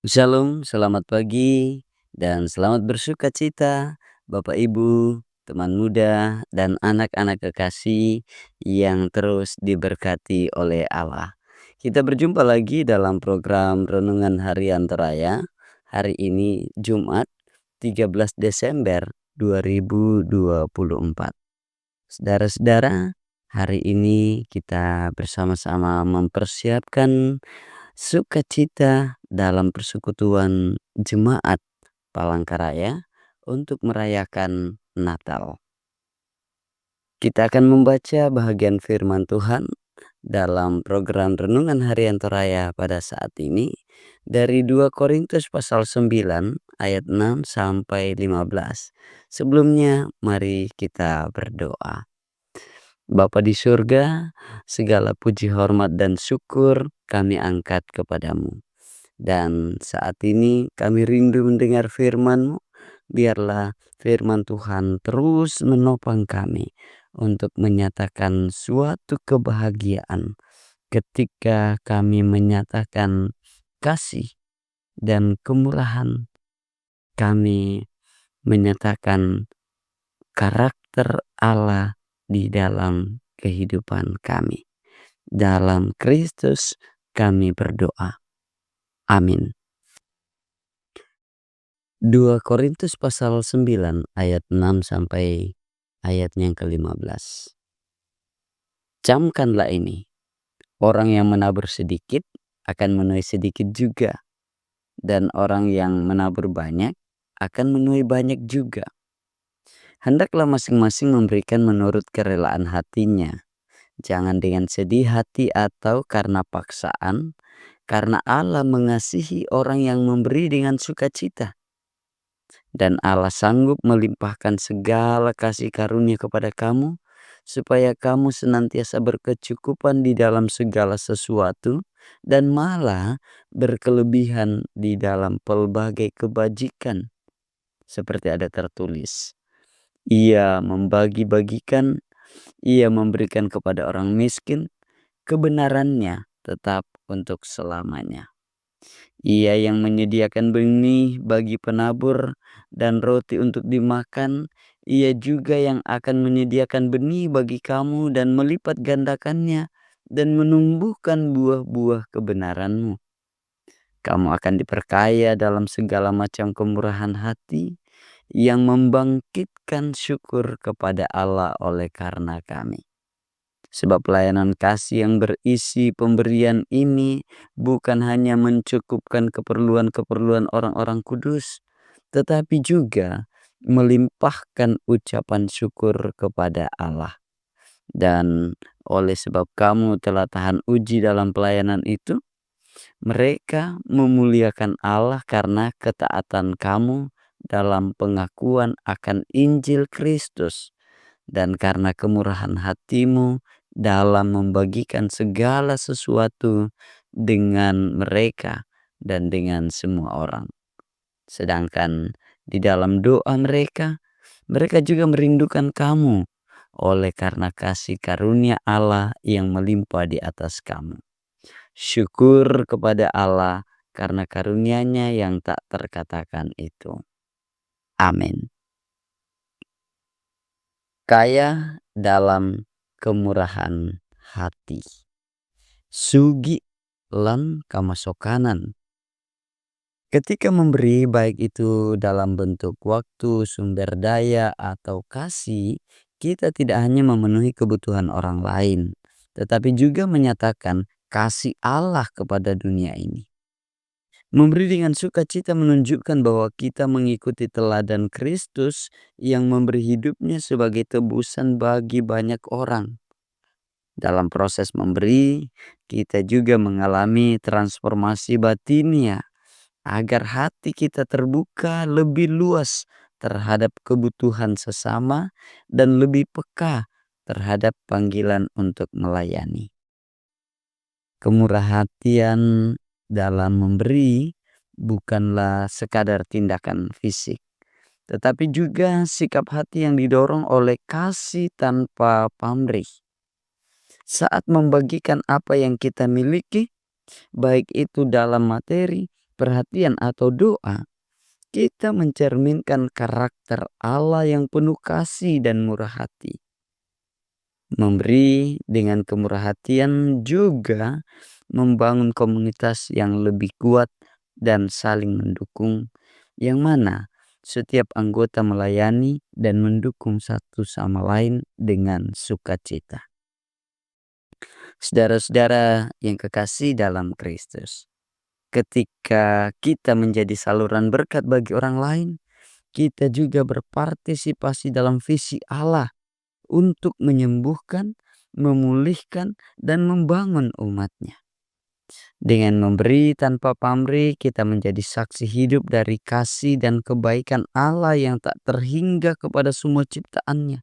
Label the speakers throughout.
Speaker 1: Shalom, selamat pagi, dan selamat bersukacita, Bapak Ibu, teman muda, dan anak-anak kekasih yang terus diberkati oleh Allah. Kita berjumpa lagi dalam program Renungan Harian Teraya. Hari ini Jumat 13 Desember 2024. Saudara-saudara, hari ini kita bersama-sama mempersiapkan sukacita dalam persekutuan jemaat Palangkaraya untuk merayakan Natal. Kita akan membaca bahagian firman Tuhan dalam program Renungan Harian Toraya pada saat ini dari 2 Korintus pasal 9 ayat 6 sampai 15. Sebelumnya mari kita berdoa. Bapa di surga, segala puji hormat dan syukur kami angkat kepadamu. Dan saat ini kami rindu mendengar firman-Mu. Biarlah firman Tuhan terus menopang kami untuk menyatakan suatu kebahagiaan ketika kami menyatakan kasih dan kemurahan. Kami menyatakan karakter Allah di dalam kehidupan kami. Dalam Kristus kami berdoa. Amin. 2 Korintus pasal 9 ayat 6 sampai ayatnya yang ke-15. Camkanlah ini, orang yang menabur sedikit akan menuai sedikit juga, dan orang yang menabur banyak akan menuai banyak juga. Hendaklah masing-masing memberikan menurut kerelaan hatinya, jangan dengan sedih hati atau karena paksaan, karena Allah mengasihi orang yang memberi dengan sukacita. Dan Allah sanggup melimpahkan segala kasih karunia kepada kamu, supaya kamu senantiasa berkecukupan di dalam segala sesuatu, dan malah berkelebihan di dalam pelbagai kebajikan. Seperti ada tertulis, Ia membagi-bagikan, Ia memberikan kepada orang miskin, kebenarannya tetap untuk selamanya. Ia yang menyediakan benih bagi penabur dan roti untuk dimakan, Ia juga yang akan menyediakan benih bagi kamu dan melipat gandakannya dan menumbuhkan buah-buah kebenaranmu. Kamu akan diperkaya dalam segala macam kemurahan hati yang membangkitkan syukur kepada Allah oleh karena kami. Sebab pelayanan kasih yang berisi pemberian ini bukan hanya mencukupkan keperluan-keperluan orang-orang kudus, tetapi juga melimpahkan ucapan syukur kepada Allah. Dan oleh sebab kamu telah tahan uji dalam pelayanan itu, mereka memuliakan Allah karena ketaatan kamu dalam pengakuan akan Injil Kristus, dan karena kemurahan hatimu dalam membagikan segala sesuatu dengan mereka dan dengan semua orang. Sedangkan di dalam doa mereka, mereka juga merindukan kamu oleh karena kasih karunia Allah yang melimpah di atas kamu. Syukur kepada Allah karena karunia-Nya yang tak terkatakan itu. Amin. Kaya dalam kemurahan hati. Sugi lan kamasokanan. Ketika memberi, baik itu dalam bentuk waktu, sumber daya, atau kasih, kita tidak hanya memenuhi kebutuhan orang lain, tetapi juga menyatakan kasih Allah kepada dunia ini. Memberi dengan sukacita menunjukkan bahwa kita mengikuti teladan Kristus yang memberi hidupnya sebagai tebusan bagi banyak orang. Dalam proses memberi, kita juga mengalami transformasi batinia agar hati kita terbuka lebih luas terhadap kebutuhan sesama dan lebih peka terhadap panggilan untuk melayani. Kemurahhatian dalam memberi bukanlah sekadar tindakan fisik, tetapi juga sikap hati yang didorong oleh kasih tanpa pamrih. Saat membagikan apa yang kita miliki, baik itu dalam materi perhatian atau doa, kita mencerminkan karakter Allah yang penuh kasih dan murah hati. Memberi dengan kemurah hatian juga membangun komunitas yang lebih kuat dan saling mendukung, yang mana setiap anggota melayani dan mendukung satu sama lain dengan sukacita. Saudara-saudara yang kekasih dalam Kristus, ketika kita menjadi saluran berkat bagi orang lain, kita juga berpartisipasi dalam visi Allah untuk menyembuhkan, memulihkan, dan membangun umat-Nya. Dengan memberi tanpa pamrih, kita menjadi saksi hidup dari kasih dan kebaikan Allah yang tak terhingga kepada semua ciptaan-Nya.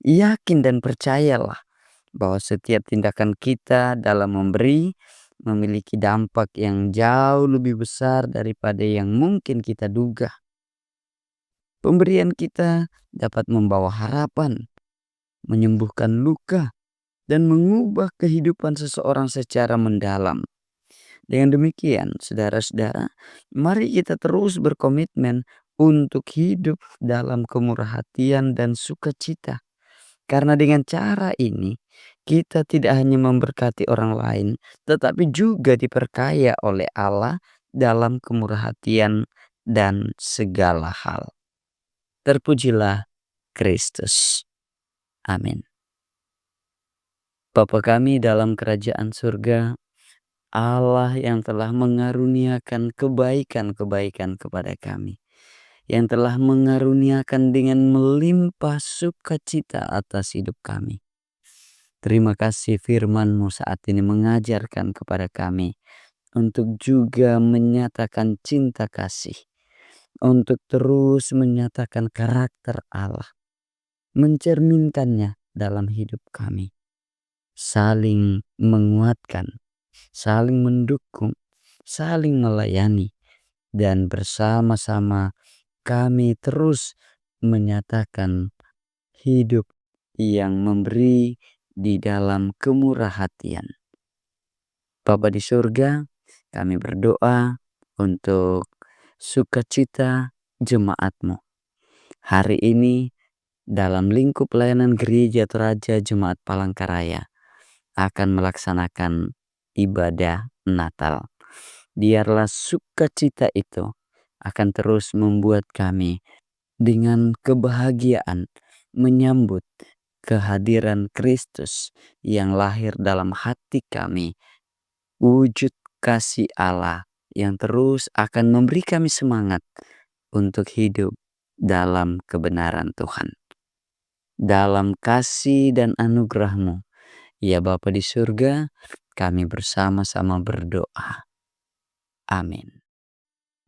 Speaker 1: Yakin dan percayalah bahwa setiap tindakan kita dalam memberi memiliki dampak yang jauh lebih besar daripada yang mungkin kita duga. Pemberian kita dapat membawa harapan, menyembuhkan luka, dan mengubah kehidupan seseorang secara mendalam. Dengan demikian, saudara-saudara, mari kita terus berkomitmen untuk hidup dalam kemurahhatian dan sukacita. Karena dengan cara ini, kita tidak hanya memberkati orang lain, tetapi juga diperkaya oleh Allah dalam kemurahhatian dan segala hal. Terpujilah Kristus. Amin. Bapa kami dalam kerajaan surga, Allah yang telah mengaruniakan kebaikan-kebaikan kepada kami, yang telah mengaruniakan dengan melimpah sukacita atas hidup kami. Terima kasih firman-Mu saat ini mengajarkan kepada kami untuk juga menyatakan cinta kasih, untuk terus menyatakan karakter Allah, mencerminkannya dalam hidup kami, saling menguatkan, saling mendukung, saling melayani, dan bersama-sama kami terus menyatakan hidup yang memberi di dalam kemurahhatian. Bapa di surga, kami berdoa untuk sukacita jemaat-Mu. Hari ini dalam lingkup pelayanan Gereja Toraja Jemaat Palangkaraya akan melaksanakan ibadah Natal. Biarlah sukacita itu akan terus membuat kami dengan kebahagiaan menyambut kehadiran Kristus yang lahir dalam hati kami. Wujud kasih Allah yang terus akan memberi kami semangat untuk hidup dalam kebenaran Tuhan. Dalam kasih dan anugerah-Mu, ya Bapa di surga, kami bersama-sama berdoa. Amin.